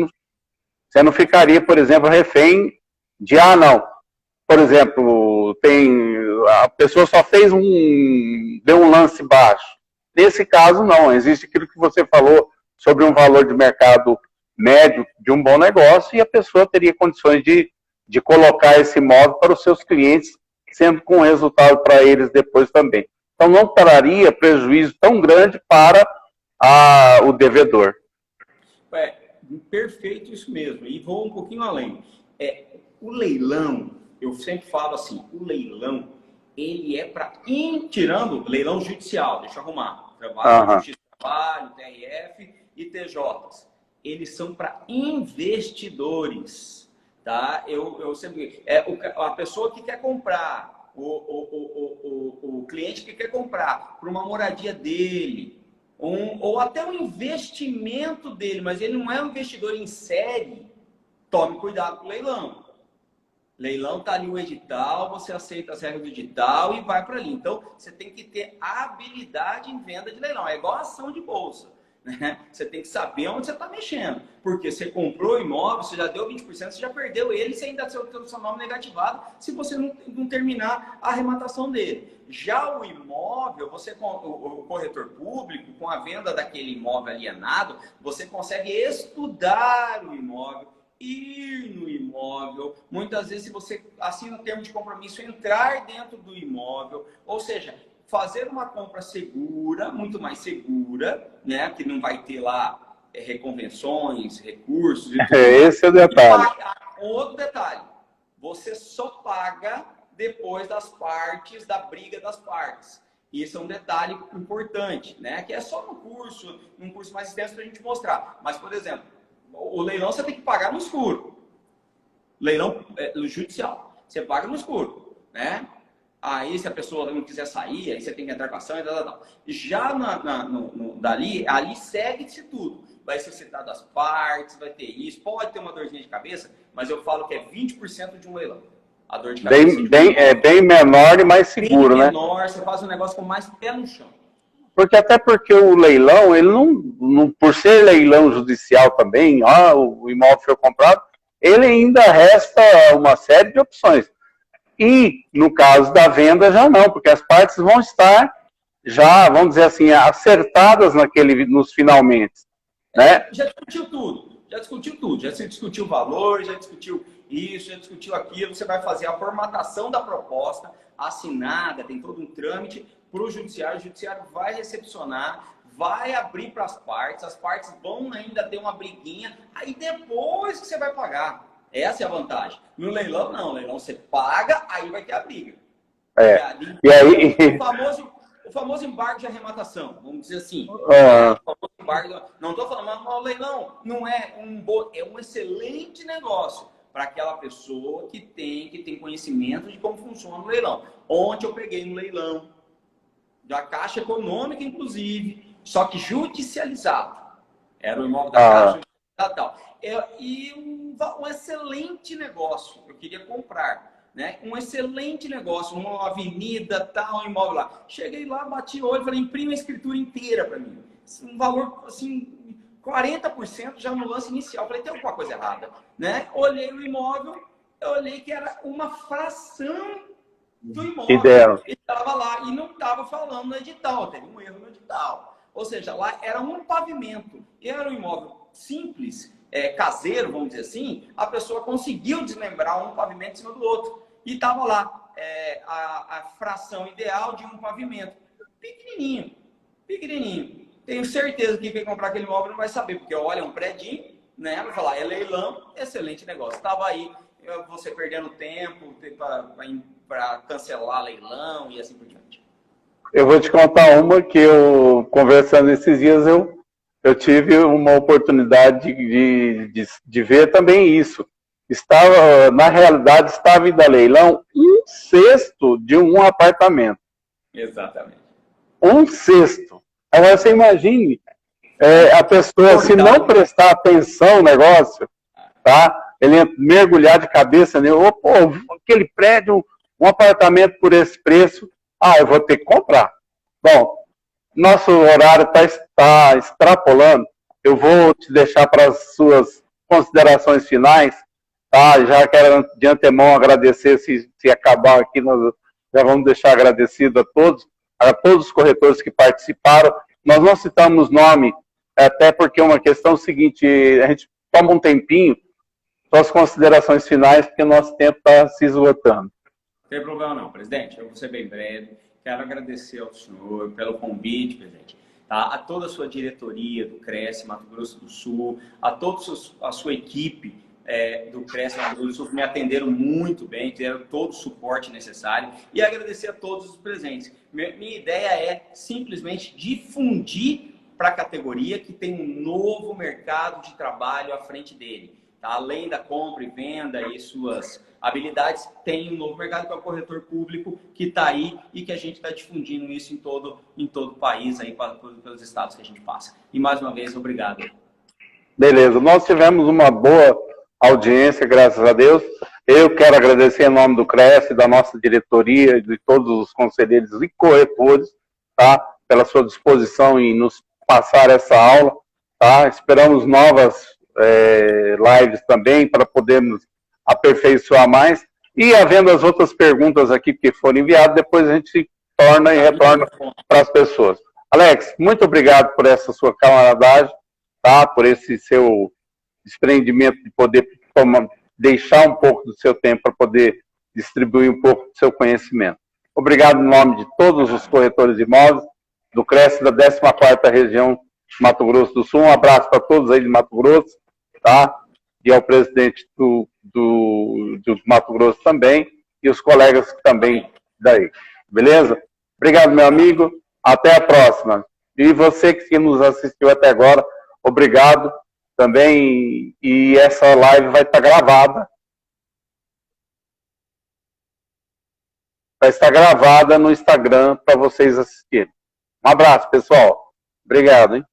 A: não ficaria, por exemplo, refém de, não, por exemplo, a pessoa só deu um lance baixo. Nesse caso, não. Existe aquilo que você falou sobre um valor de mercado médio de um bom negócio, e a pessoa teria condições de colocar esse imóvel para os seus clientes, sendo com resultado para eles depois também. Então não traria prejuízo tão grande para o devedor.
B: Perfeito isso mesmo. E vou um pouquinho além. O leilão, eu sempre falo assim, o leilão, ele é para tirando leilão judicial, deixa eu arrumar. Trabalho, Justiça do Trabalho, TRF e TJs. Eles são para investidores, tá? Eu sempre... a pessoa que quer comprar, o cliente que quer comprar para uma moradia dele, ou até um investimento dele, mas ele não é um investidor em série, tome cuidado com o leilão. Leilão está ali o edital, você aceita as regras do edital e vai para ali. Então, você tem que ter habilidade em venda de leilão. É igual ação de bolsa, né? Você tem que saber onde você está mexendo. Porque você comprou o imóvel, você já deu 20%, você já perdeu ele, você ainda tem o seu nome negativado se você não terminar a arrematação dele. Já o imóvel, o corretor público, com a venda daquele imóvel alienado, você consegue estudar o imóvel, ir no imóvel, muitas vezes se você assina um termo de compromisso, entrar dentro do imóvel, ou seja, fazer uma compra segura, muito mais segura, né, que não vai ter lá reconvenções, recursos e tudo.
A: Esse é o detalhe.
B: Outro detalhe, você só paga depois das partes, da briga das partes. Isso é um detalhe importante, né, que é só num curso mais extenso para a gente mostrar. Mas, por exemplo, o leilão você tem que pagar no escuro. Leilão judicial, você paga no escuro, né? Aí, se a pessoa não quiser sair, aí você tem que entrar com a ação e tal. Já ali segue-se tudo. Vai ser citado as partes, vai ter isso, pode ter uma dorzinha de cabeça, mas eu falo que é 20% de um leilão. A dor de cabeça
A: bem menor e mais seguro, né?
B: Bem menor, você faz um negócio com mais pé no chão.
A: Até porque o leilão, ele não por ser leilão judicial também, o imóvel foi comprado, ele ainda resta uma série de opções. E, no caso da venda, já não, porque as partes vão estar já, vamos dizer assim, acertadas nos finalmente, né?
B: Já discutiu tudo, já se discutiu o valor, já discutiu isso, já discutiu aquilo, você vai fazer a formatação da proposta assinada, tem todo um trâmite para o judiciário vai recepcionar, vai abrir para as partes vão ainda ter uma briguinha, aí depois que você vai pagar. Essa é a vantagem. No leilão, não. No leilão você paga, aí vai ter a briga.
A: E aí...
B: O famoso embargo de arrematação, vamos dizer assim. Não estou falando, mas o leilão não é é um excelente negócio para aquela pessoa que tem conhecimento de como funciona o leilão. Ontem eu peguei no leilão da Caixa Econômica, inclusive, só que judicializado. Era o imóvel da Caixa e tal. E um excelente negócio, eu queria comprar, né? Um excelente negócio, numa avenida, tal, um imóvel lá. Cheguei lá, bati o olho, falei, imprime a escritura inteira para mim. Um valor, assim, 40% já no lance inicial. Falei, tem alguma coisa errada, né? Olhei o imóvel, eu olhei que era uma fração do imóvel. Ele estava lá e não estava falando no edital, teve um erro no edital. Ou seja, lá era um pavimento, era um imóvel simples, caseiro, vamos dizer assim, a pessoa conseguiu desmembrar um pavimento em cima do outro. E estava lá a fração ideal de um pavimento. Pequenininho. Tenho certeza que quem comprar aquele imóvel não vai saber, porque olha, é um predinho, né? Vai falar, é leilão, excelente negócio. Estava aí, você perdendo tempo para cancelar leilão e assim por diante.
A: Eu vou te contar uma que eu, conversando esses dias, eu tive uma oportunidade de ver também isso. Na realidade, estava indo a leilão 1/6 de um apartamento.
B: Exatamente.
A: 1/6. Agora, você imagine, a pessoa, se não prestar atenção no negócio, tá? Ele mergulhar de cabeça nele, aquele prédio, um apartamento por esse preço, eu vou ter que comprar. Bom, nosso horário está extrapolando. Eu vou te deixar para as suas considerações finais. Tá? Já quero de antemão agradecer, se acabar aqui, nós já vamos deixar agradecido a todos os corretores que participaram. Nós não citamos nome, até porque é uma questão seguinte, a gente toma um tempinho, suas considerações finais, porque o nosso tempo está se esgotando.
B: Não tem problema não, presidente, eu vou ser bem breve. quero agradecer ao senhor pelo convite, presidente, tá? A toda a sua diretoria do CRES Mato Grosso do Sul, a toda a sua equipe do CRES Mato Grosso do Sul, que me atenderam muito bem, tiveram todo o suporte necessário, e agradecer a todos os presentes. Minha ideia é simplesmente difundir para a categoria que tem um novo mercado de trabalho à frente dele. Tá? Além da compra e venda e suas habilidades, tem um novo mercado que é o corretor público, que está aí e que a gente está difundindo isso em todo o país, aí, pelos estados que a gente passa. E mais uma vez, obrigado.
A: Beleza, nós tivemos uma boa audiência, graças a Deus. Eu quero agradecer em nome do CRES, da nossa diretoria, de todos os conselheiros e corretores, tá? Pela sua disposição em nos passar essa aula, tá? Esperamos novas lives também para podermos aperfeiçoar mais. E havendo as outras perguntas aqui que foram enviadas, depois a gente torna e retorna para as pessoas. Alex, muito obrigado por essa sua camaradagem, tá? Por esse seu desprendimento de poder deixar um pouco do seu tempo para poder distribuir um pouco do seu conhecimento. Obrigado em nome de todos os corretores de imóveis do CRES da 14ª região de Mato Grosso do Sul. Um abraço para todos aí de Mato Grosso, tá? E ao presidente do Mato Grosso também, e os colegas também daí. Beleza? Obrigado, meu amigo. Até a próxima. E você que nos assistiu até agora, obrigado também. E essa live vai estar gravada. Vai estar gravada no Instagram para vocês assistirem. Um abraço, pessoal. Obrigado, hein?